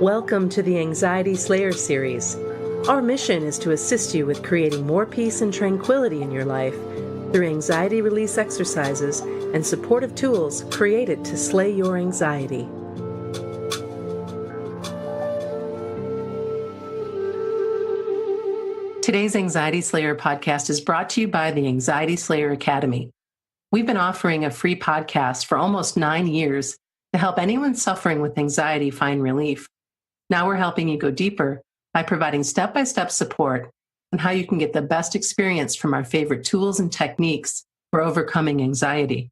Welcome to the Anxiety Slayer series. Our mission is to assist you with creating more peace and tranquility in your life through anxiety release exercises and supportive tools created to slay your anxiety. Today's Anxiety Slayer podcast is brought to you by the Anxiety Slayer Academy. We've been offering a free podcast for almost 9 years to help anyone suffering with anxiety find relief. Now we're helping you go deeper by providing step-by-step support on how you can get the best experience from our favorite tools and techniques for overcoming anxiety.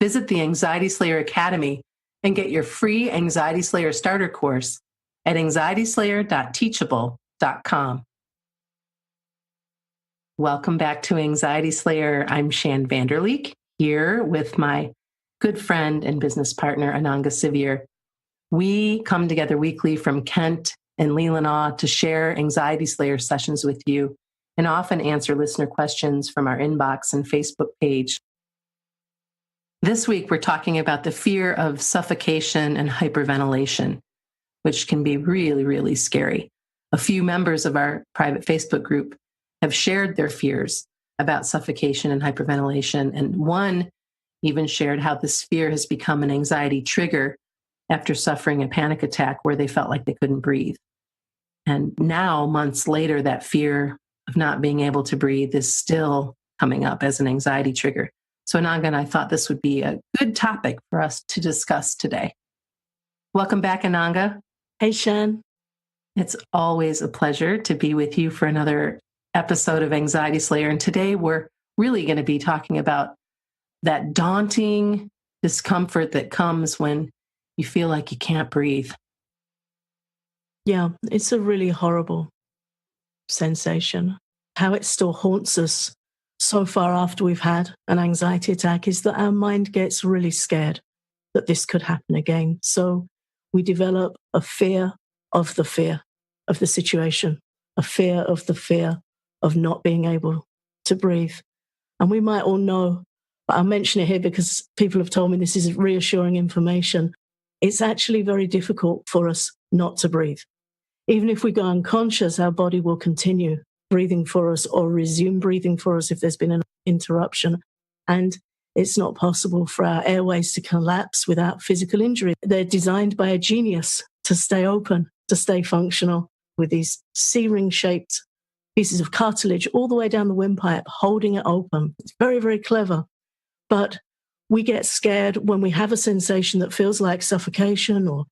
Visit the Anxiety Slayer Academy and get your free Anxiety Slayer starter course at anxietyslayer.teachable.com. Welcome back to Anxiety Slayer. I'm Shan Vanderleek, here with my good friend and business partner, Ananga Sivyer. We come together weekly from Kent and Leelanau to share Anxiety Slayer sessions with you and often answer listener questions from our inbox and Facebook page. This week, we're talking about the fear of suffocation and hyperventilation, which can be really, really scary. A few members of our private Facebook group have shared their fears about suffocation and hyperventilation, and one even shared how this fear has become an anxiety trigger after suffering a panic attack where they felt like they couldn't breathe. And now, months later, that fear of not being able to breathe is still coming up as an anxiety trigger. So Ananga and I thought this would be a good topic for us to discuss today. Welcome back, Ananga. Hey, Shan. It's always a pleasure to be with you for another episode of Anxiety Slayer. And today we're really going to be talking about that daunting discomfort that comes when you feel like you can't breathe. Yeah, it's a really horrible sensation. How it still haunts us so far after we've had an anxiety attack is that our mind gets really scared that this could happen again. So we develop a fear of the situation, a fear of not being able to breathe. And we might all know, but I'll mention it here because people have told me this is reassuring information. It's actually very difficult for us not to breathe. Even if we go unconscious, our body will continue breathing for us or resume breathing for us if there's been an interruption. And it's not possible for our airways to collapse without physical injury. They're designed by a genius to stay open, to stay functional, with these C-ring shaped pieces of cartilage all the way down the windpipe, holding it open. It's very, very clever. But we get scared when we have a sensation that feels like suffocation or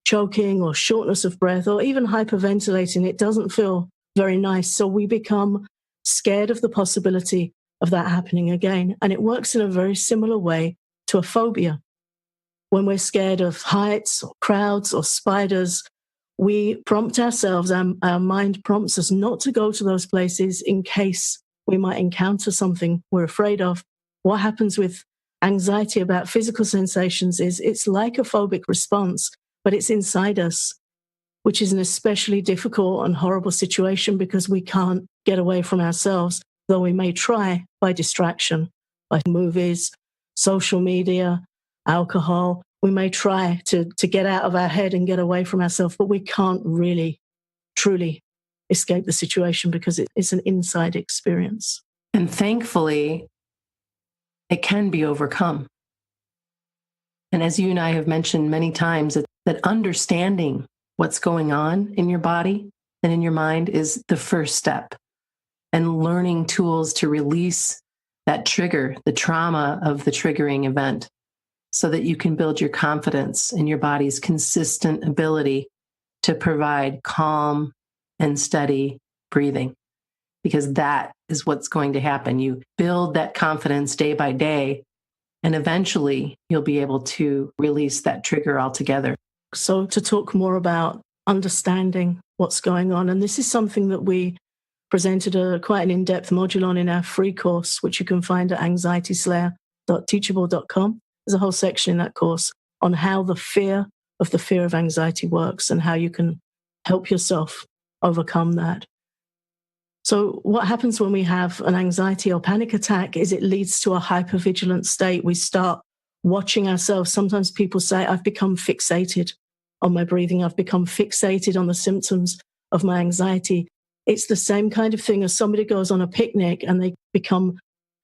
choking or shortness of breath or even hyperventilating. It doesn't feel very nice. So we become scared of the possibility of that happening again. And it works in a very similar way to a phobia. When we're scared of heights or crowds or spiders, we prompt ourselves, our mind prompts us not to go to those places in case we might encounter something we're afraid of. What happens with anxiety about physical sensations is it's like a phobic response, but it's inside us, which is an especially difficult and horrible situation because we can't get away from ourselves, though we may try by distraction, by movies, social media, alcohol. We may try to get out of our head and get away from ourselves, but we can't really, truly escape the situation because it's an inside experience. And thankfully, it can be overcome. And as you and I have mentioned many times, that understanding what's going on in your body and in your mind is the first step. And learning tools to release that trigger, the trauma of the triggering event, so that you can build your confidence in your body's consistent ability to provide calm and steady breathing. Because that is what's going to happen. You build that confidence day by day, and eventually you'll be able to release that trigger altogether. So to talk more about understanding what's going on, and this is something that we presented quite an in-depth module on in our free course, which you can find at anxietyslayer.teachable.com. There's a whole section in that course on how the fear of anxiety works and how you can help yourself overcome that. So what happens when we have an anxiety or panic attack is it leads to a hypervigilant state. We start watching ourselves. Sometimes people say, I've become fixated on my breathing. I've become fixated on the symptoms of my anxiety. It's the same kind of thing as somebody goes on a picnic and they become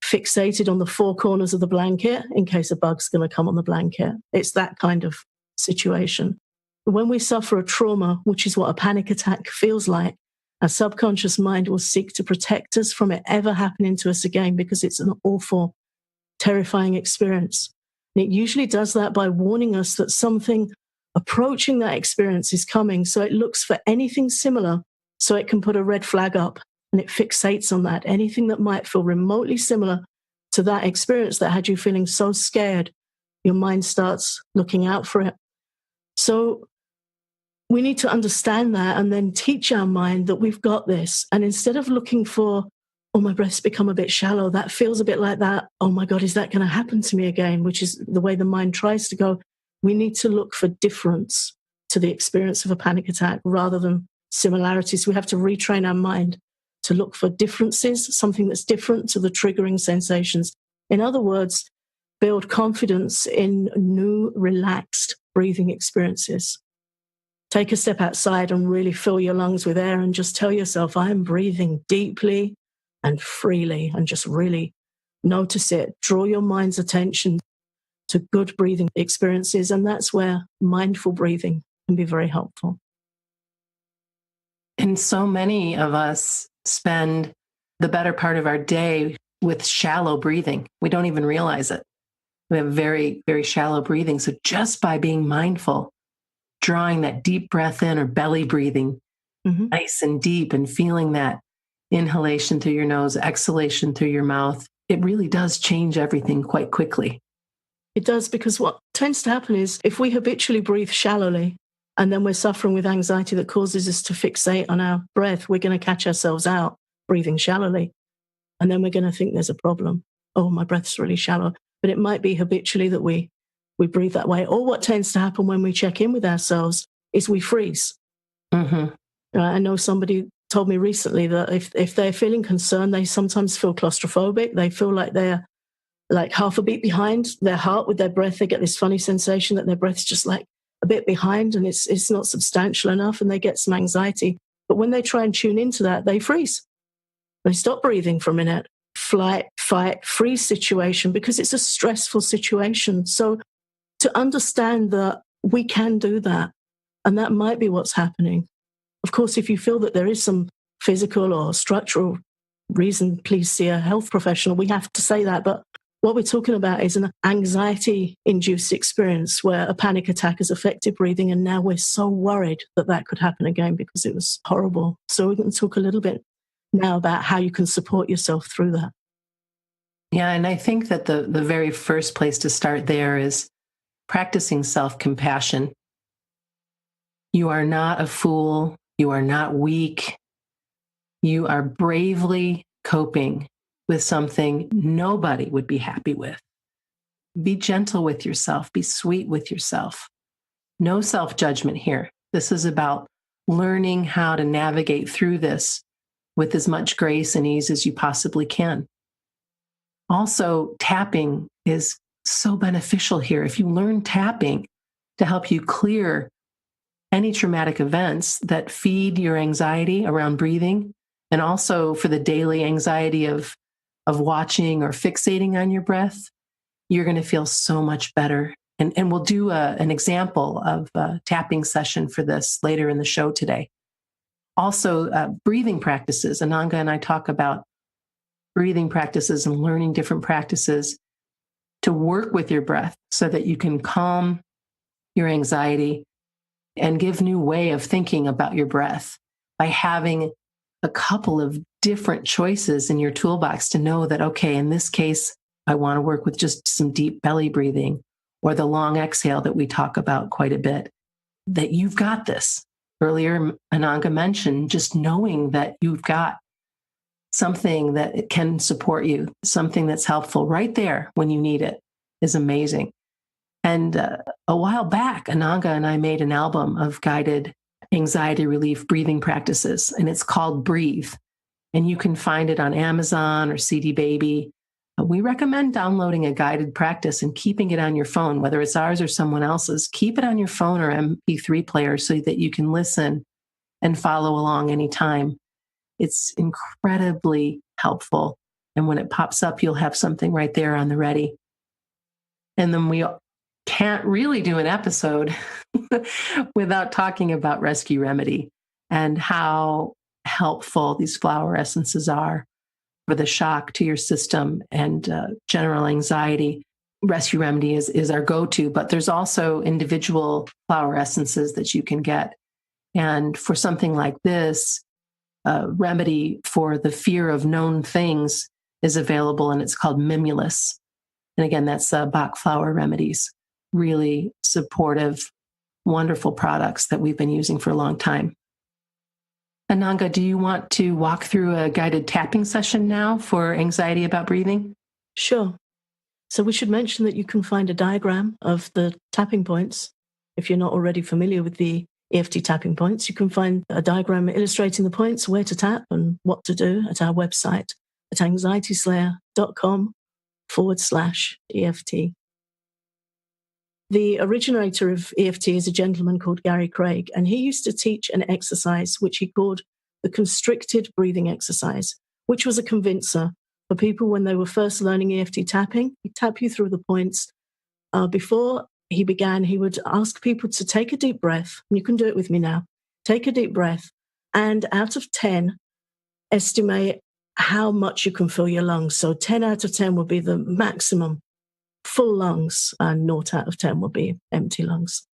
fixated on the four corners of the blanket in case a bug's going to come on the blanket. It's that kind of situation. When we suffer a trauma, which is what a panic attack feels like, our subconscious mind will seek to protect us from it ever happening to us again, because it's an awful, terrifying experience. And it usually does that by warning us that something approaching that experience is coming. So it looks for anything similar so it can put a red flag up, and it fixates on that. Anything that might feel remotely similar to that experience that had you feeling so scared, your mind starts looking out for it. So we need to understand that and then teach our mind that we've got this. And instead of looking for, oh, my breath's become a bit shallow, that feels a bit like that, oh my God, is that going to happen to me again? Which is the way the mind tries to go. We need to look for difference to the experience of a panic attack rather than similarities. We have to retrain our mind to look for differences, something that's different to the triggering sensations. In other words, build confidence in new, relaxed breathing experiences. Take a step outside and really fill your lungs with air and just tell yourself, I'm breathing deeply and freely, and just really notice it. Draw your mind's attention to good breathing experiences, and that's where mindful breathing can be very helpful. And so many of us spend the better part of our day with shallow breathing. We don't even realize it. We have very, very shallow breathing. So just by being mindful, drawing that deep breath in or belly breathing, nice and deep, and feeling that inhalation through your nose, exhalation through your mouth, it really does change everything quite quickly. It does, because what tends to happen is if we habitually breathe shallowly and then we're suffering with anxiety that causes us to fixate on our breath, we're going to catch ourselves out breathing shallowly. And then we're going to think there's a problem. Oh, my breath's really shallow. But it might be habitually that we breathe that way. Or what tends to happen when we check in with ourselves is we freeze. I know somebody told me recently that if they're feeling concerned, they sometimes feel claustrophobic. They feel like they're like half a beat behind their heart with their breath. They get this funny sensation that their breath's just like a bit behind and it's not substantial enough, and they get some anxiety. But when they try and tune into that, they freeze. They stop breathing for a minute. Flight, fight, freeze situation, because it's a stressful situation. So to understand that we can do that, and that might be what's happening. Of course, if you feel that there is some physical or structural reason, please see a health professional. We have to say that. But what we're talking about is an anxiety-induced experience where a panic attack has affected breathing, and now we're so worried that that could happen again because it was horrible. So we're going to talk a little bit now about how you can support yourself through that. Yeah, and I think that the very first place to start there is practicing self-compassion. You are not a fool. You are not weak. You are bravely coping with something nobody would be happy with. Be gentle with yourself. Be sweet with yourself. No self-judgment here. This is about learning how to navigate through this with as much grace and ease as you possibly can. Also, tapping is so beneficial here. If you learn tapping to help you clear any traumatic events that feed your anxiety around breathing, and also for the daily anxiety of watching or fixating on your breath, you're going to feel so much better. And we'll do an example of a tapping session for this later in the show today. Also, breathing practices. Ananga and I talk about breathing practices and learning different practices to work with your breath so that you can calm your anxiety and give new way of thinking about your breath by having a couple of different choices in your toolbox to know that, okay, in this case, I want to work with just some deep belly breathing or the long exhale that we talk about quite a bit, that you've got this. Earlier, Ananga mentioned just knowing that you've got something that can support you, something that's helpful right there when you need it is amazing. And a while back, Ananga and I made an album of guided anxiety relief breathing practices, and it's called Breathe. And you can find it on Amazon or CD Baby. We recommend downloading a guided practice and keeping it on your phone, whether it's ours or someone else's. Keep it on your phone or MP3 player so that you can listen and follow along anytime. It's incredibly helpful. And when it pops up, you'll have something right there on the ready. And then we can't really do an episode without talking about Rescue Remedy and how helpful these flower essences are for the shock to your system and general anxiety. Rescue Remedy is our go-to, but there's also individual flower essences that you can get. And for something like this, remedy for the fear of known things is available, and it's called Mimulus. And again, that's Bach Flower Remedies. Really supportive, wonderful products that we've been using for a long time. Ananga, do you want to walk through a guided tapping session now for anxiety about breathing? Sure. So we should mention that you can find a diagram of the tapping points. If you're not already familiar with the EFT tapping points, you can find a diagram illustrating the points, where to tap and what to do at our website at anxietyslayer.com/EFT. The originator of EFT is a gentleman called Gary Craig, and he used to teach an exercise which he called the constricted breathing exercise, which was a convincer for people when they were first learning EFT tapping. He'd tap you through the points. Before he began, he would ask people to take a deep breath. You can do it with me now. Take a deep breath, and out of 10, estimate how much you can fill your lungs. So 10 out of 10 would be the maximum full lungs, and 0 out of 10 will be empty lungs.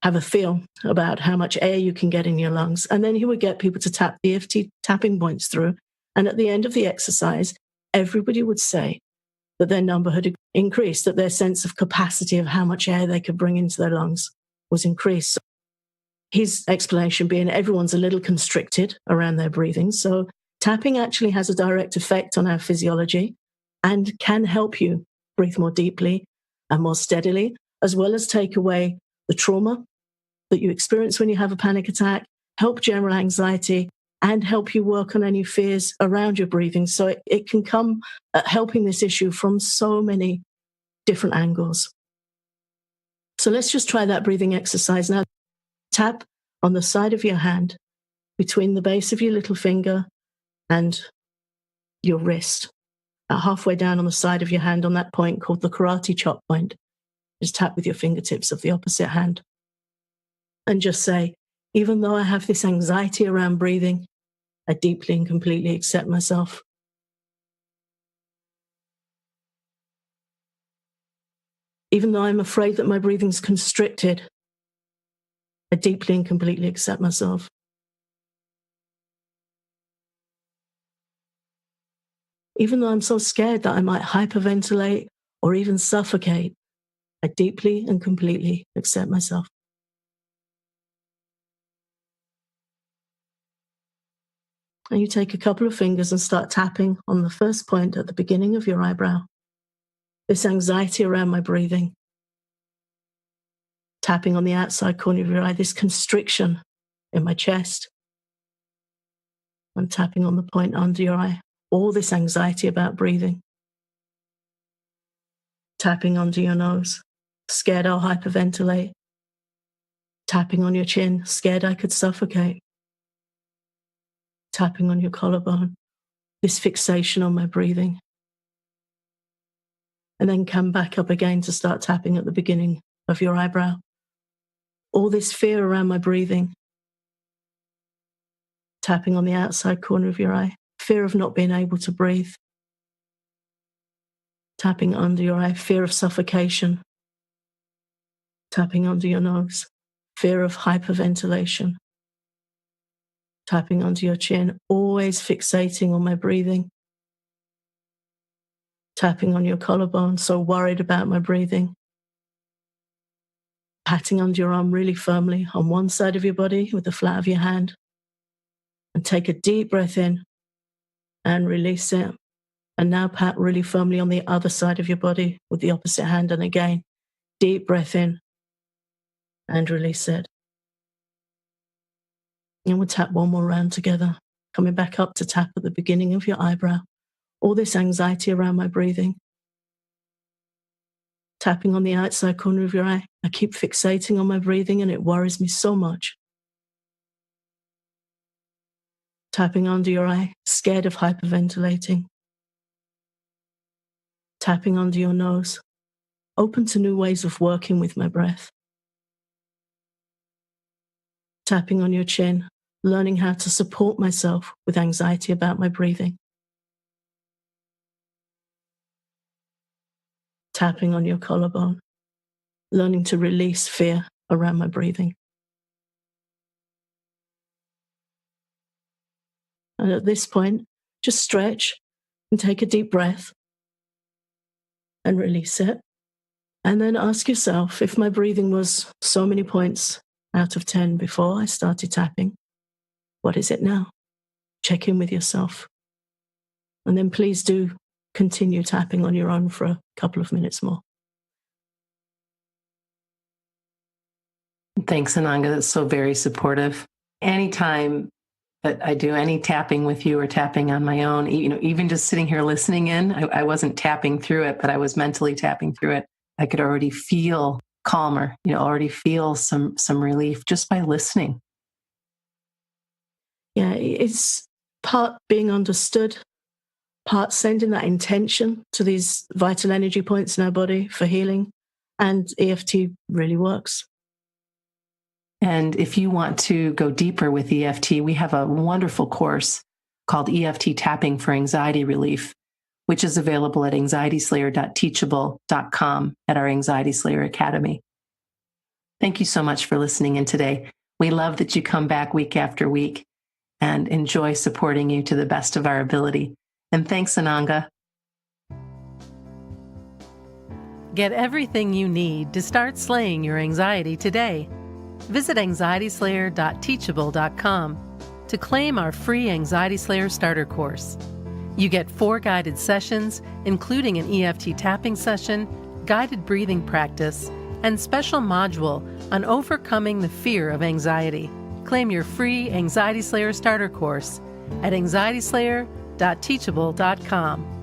Have a feel about how much air you can get in your lungs. And then he would get people to tap the EFT tapping points through. And at the end of the exercise, everybody would say that their number had increased, that their sense of capacity of how much air they could bring into their lungs was increased. His explanation being everyone's a little constricted around their breathing. So tapping actually has a direct effect on our physiology and can help you breathe more deeply and more steadily, as well as take away the trauma that you experience when you have a panic attack, help general anxiety, and help you work on any fears around your breathing. So it can come at helping this issue from so many different angles. So let's just try that breathing exercise now. Tap on the side of your hand between the base of your little finger and your wrist. Halfway down on the side of your hand on that point called the karate chop point. Just tap with your fingertips of the opposite hand. And just say, even though I have this anxiety around breathing, I deeply and completely accept myself. Even though I'm afraid that my breathing's constricted, I deeply and completely accept myself. Even though I'm so scared that I might hyperventilate or even suffocate, I deeply and completely accept myself. And you take a couple of fingers and start tapping on the first point at the beginning of your eyebrow. This anxiety around my breathing. Tapping on the outside corner of your eye, this constriction in my chest. And tapping on the point under your eye. All this anxiety about breathing. Tapping under your nose. Scared I'll hyperventilate. Tapping on your chin. Scared I could suffocate. Tapping on your collarbone. This fixation on my breathing. And then come back up again to start tapping at the beginning of your eyebrow. All this fear around my breathing. Tapping on the outside corner of your eye. Fear of not being able to breathe. Tapping under your eye. Fear of suffocation. Tapping under your nose. Fear of hyperventilation. Tapping under your chin. Always fixating on my breathing. Tapping on your collarbone. So worried about my breathing. Patting under your arm really firmly on one side of your body with the flat of your hand. And take a deep breath in and release it. And now pat really firmly on the other side of your body with the opposite hand. And again, deep breath in and release it. And we'll tap one more round together, coming back up to tap at the beginning of your eyebrow. All this anxiety around my breathing. Tapping on the outside corner of your eye. I keep fixating on my breathing and it worries me so much. Tapping under your eye, scared of hyperventilating. Tapping under your nose, open to new ways of working with my breath. Tapping on your chin, learning how to support myself with anxiety about my breathing. Tapping on your collarbone, learning to release fear around my breathing. And at this point, just stretch and take a deep breath and release it. And then ask yourself, if my breathing was so many points out of 10 before I started tapping, what is it now? Check in with yourself. And then please do continue tapping on your own for a couple of minutes more. Thanks, Ananga. That's so very supportive. Anytime that I do any tapping with you or tapping on my own, even just sitting here listening in, I wasn't tapping through it, but I was mentally tapping through it. I could already feel calmer, already feel some relief just by listening. Yeah, it's part being understood, part sending that intention to these vital energy points in our body for healing, and EFT really works. And if you want to go deeper with EFT, we have a wonderful course called EFT Tapping for Anxiety Relief, which is available at anxietyslayer.teachable.com at our Anxiety Slayer Academy. Thank you so much for listening in today. We love that you come back week after week and enjoy supporting you to the best of our ability. And thanks, Ananga. Get everything you need to start slaying your anxiety today. Visit anxietyslayer.teachable.com to claim our free Anxiety Slayer Starter Course. You get 4 guided sessions, including an EFT tapping session, guided breathing practice, and special module on overcoming the fear of anxiety. Claim your free Anxiety Slayer Starter Course at anxietyslayer.teachable.com.